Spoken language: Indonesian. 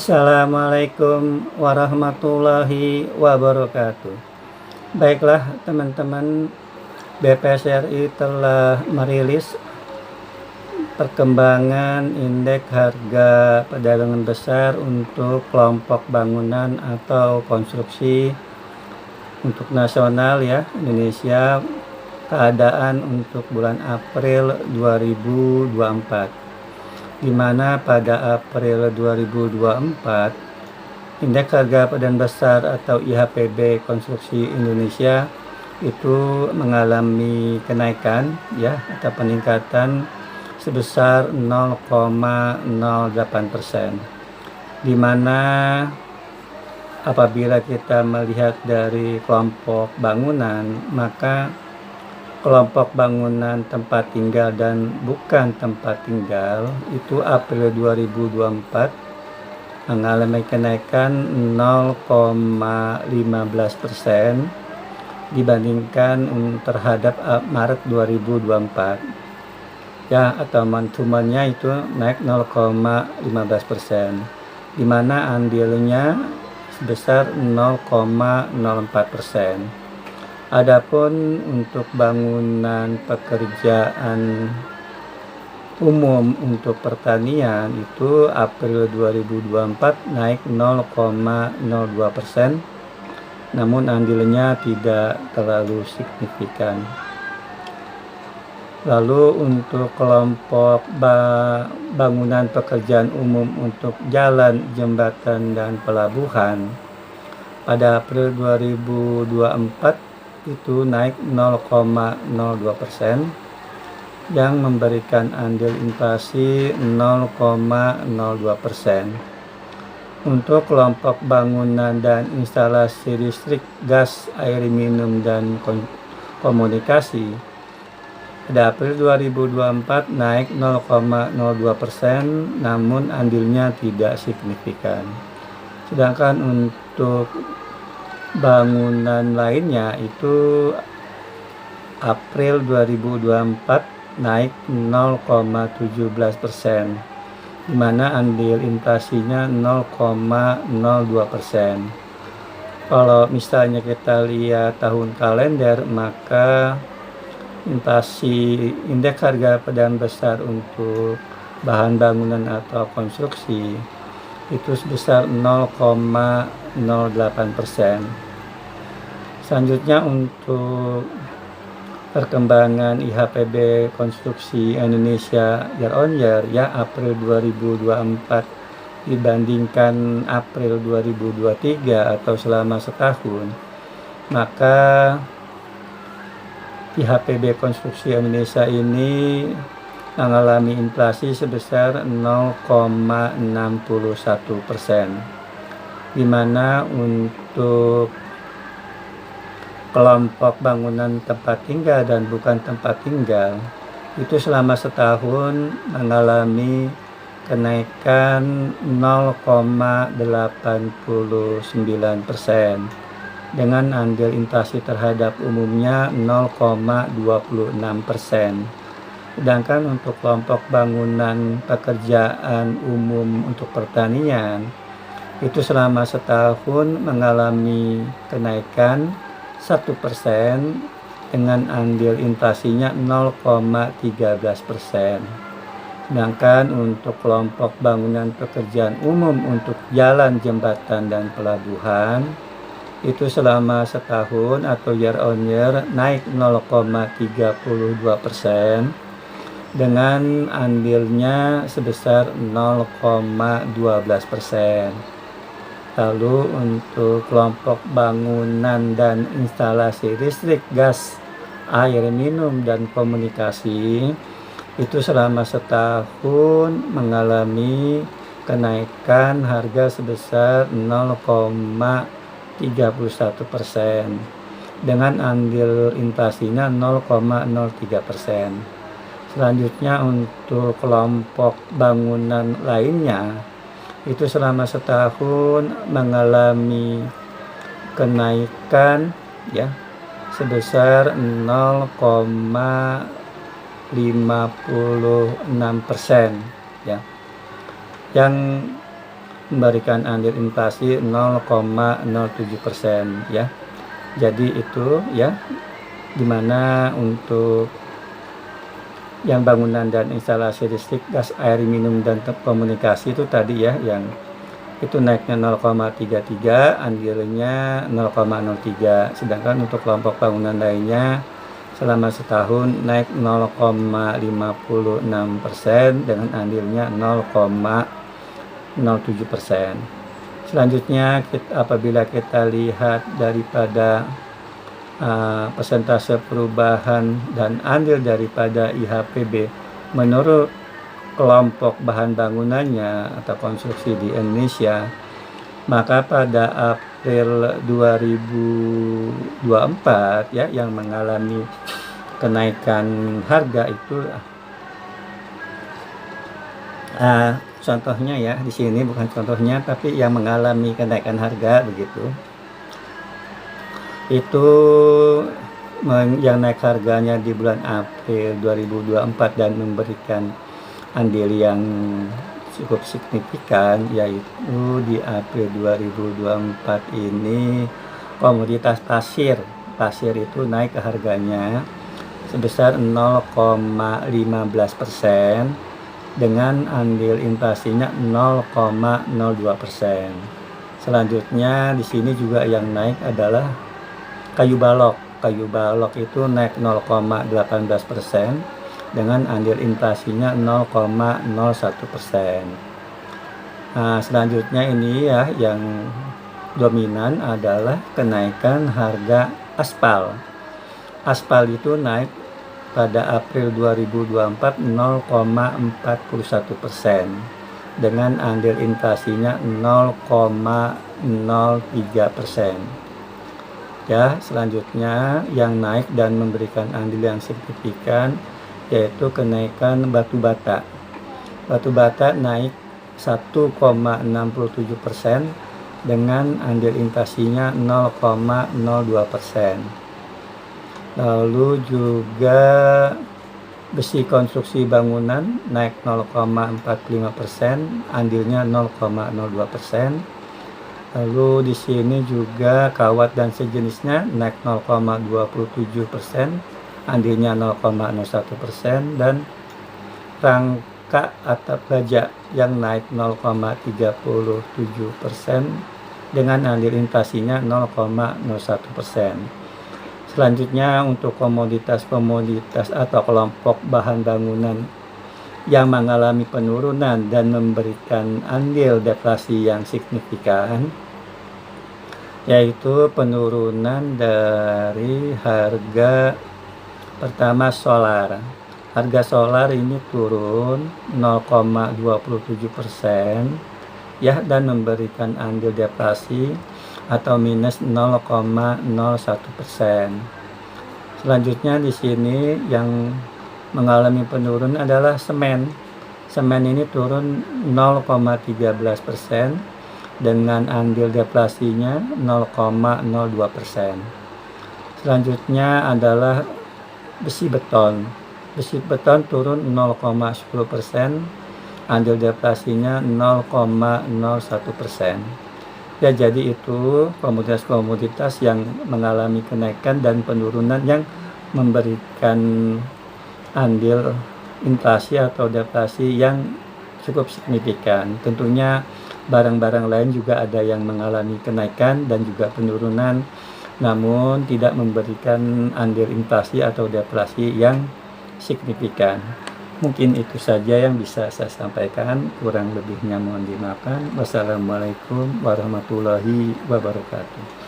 Assalamualaikum warahmatullahi wabarakatuh. Baiklah teman-teman, BPSRI telah merilis perkembangan indeks harga perdagangan besar untuk kelompok bangunan atau konstruksi untuk nasional ya, Indonesia, keadaan untuk bulan April 2024. Di mana pada April 2024 indeks harga perdagangan besar atau IHPB konstruksi Indonesia itu mengalami kenaikan ya atau peningkatan sebesar 0,08%, di mana apabila kita melihat dari kelompok bangunan, maka kelompok bangunan tempat tinggal dan bukan tempat tinggal itu April 2024 mengalami kenaikan 0,15% dibandingkan terhadap Maret 2024 ya, atau month-to-month-nya itu naik 0,15%, di mana andilnya sebesar 0,04%. Adapun untuk bangunan pekerjaan umum untuk pertanian itu April 2024 naik 0,02%, namun andilnya tidak terlalu signifikan. Lalu untuk kelompok bangunan pekerjaan umum untuk jalan, jembatan, dan pelabuhan pada April 2024 itu naik 0,02%, yang memberikan andil inflasi 0,02%. Untuk kelompok bangunan dan instalasi listrik, gas, air minum, dan komunikasi pada April 2024 naik 0,02%, namun andilnya tidak signifikan. Sedangkan untuk bangunan lainnya itu April 2024 naik 0,17%, di mana andil inflasinya 0,02%. Kalau misalnya kita lihat tahun kalender, maka inflasi indeks harga perdagangan besar untuk bahan bangunan atau konstruksi itu sebesar 0,08%. Selanjutnya untuk perkembangan IHPB konstruksi Indonesia year on year ya, April 2024 dibandingkan April 2023 atau selama setahun, maka IHPB konstruksi Indonesia ini mengalami inflasi sebesar 0,61%, di mana untuk kelompok bangunan tempat tinggal dan bukan tempat tinggal itu selama setahun mengalami kenaikan 0,89%, dengan andil inflasi terhadap umumnya 0,26%. Sedangkan untuk kelompok bangunan pekerjaan umum untuk pertanian itu selama setahun mengalami kenaikan 1% dengan andil inflasinya 0,13%. Sedangkan untuk kelompok bangunan pekerjaan umum untuk jalan, jembatan, dan pelabuhan itu selama setahun atau year on year naik 0,32% dengan andilnya sebesar 0,12%. Lalu untuk kelompok bangunan dan instalasi listrik, gas, air minum, dan komunikasi itu selama setahun mengalami kenaikan harga sebesar 0,31% dengan andil inflasinya 0,03%. Selanjutnya untuk kelompok bangunan lainnya itu selama setahun mengalami kenaikan ya sebesar 0,56% ya, yang memberikan andil inflasi 0,07% ya. Jadi itu ya, dimana untuk yang bangunan dan instalasi listrik, gas, air minum, dan komunikasi itu tadi ya, yang itu naiknya 0,33, andilnya 0,03. Sedangkan untuk kelompok bangunan lainnya selama setahun naik 0,56% dengan andilnya 0,07%. Selanjutnya apabila kita lihat daripada persentase perubahan dan andil daripada IHPB menurut kelompok bahan bangunannya atau konstruksi di Indonesia, maka pada April 2024 ya, yang mengalami kenaikan harga itu contohnya ya, di sini bukan contohnya tapi yang mengalami kenaikan harga begitu, itu yang naik harganya di bulan April 2024 dan memberikan andil yang cukup signifikan, yaitu di April 2024 ini komoditas pasir itu naik ke harganya sebesar 0,15% dengan andil inflasinya 0,02%. Selanjutnya di sini juga yang naik adalah kayu balok itu naik 0,18% dengan andil inflasinya 0,01%. Nah, selanjutnya ini ya, yang dominan adalah kenaikan harga aspal. Aspal itu naik pada April 2024 0,41% dengan andil inflasinya 0,03%. Ya, selanjutnya yang naik dan memberikan andil yang signifikan yaitu kenaikan batu bata. Batu bata naik 1,67% dengan andil inflasinya 0,02%. Lalu juga besi konstruksi bangunan naik 0,45%, andilnya 0,02%. Lalu di sini juga kawat dan sejenisnya naik 0,27%, andilnya 0,01%, dan rangka atap baja yang naik 0,37% dengan andil inflasinya 0,01%. Selanjutnya untuk komoditas atau kelompok bahan bangunan yang mengalami penurunan dan memberikan andil deflasi yang signifikan, yaitu penurunan dari harga pertama solar. Harga solar ini turun 0,27% ya, dan memberikan andil deflasi atau minus 0,01%. Selanjutnya di sini yang mengalami penurunan adalah semen. Semen ini turun 0,13% dengan andil deflasinya 0,02%. Selanjutnya adalah besi beton. Besi beton turun 0,10%, andil deflasinya 0,01%. Ya, jadi itu komoditas-komoditas yang mengalami kenaikan dan penurunan yang memberikan andil inflasi atau deflasi yang cukup signifikan. Tentunya barang-barang lain juga ada yang mengalami kenaikan dan juga penurunan, namun tidak memberikan andil inflasi atau deflasi yang signifikan. Mungkin itu saja yang bisa saya sampaikan, kurang lebihnya mohon dimaafkan. Wassalamualaikum warahmatullahi wabarakatuh.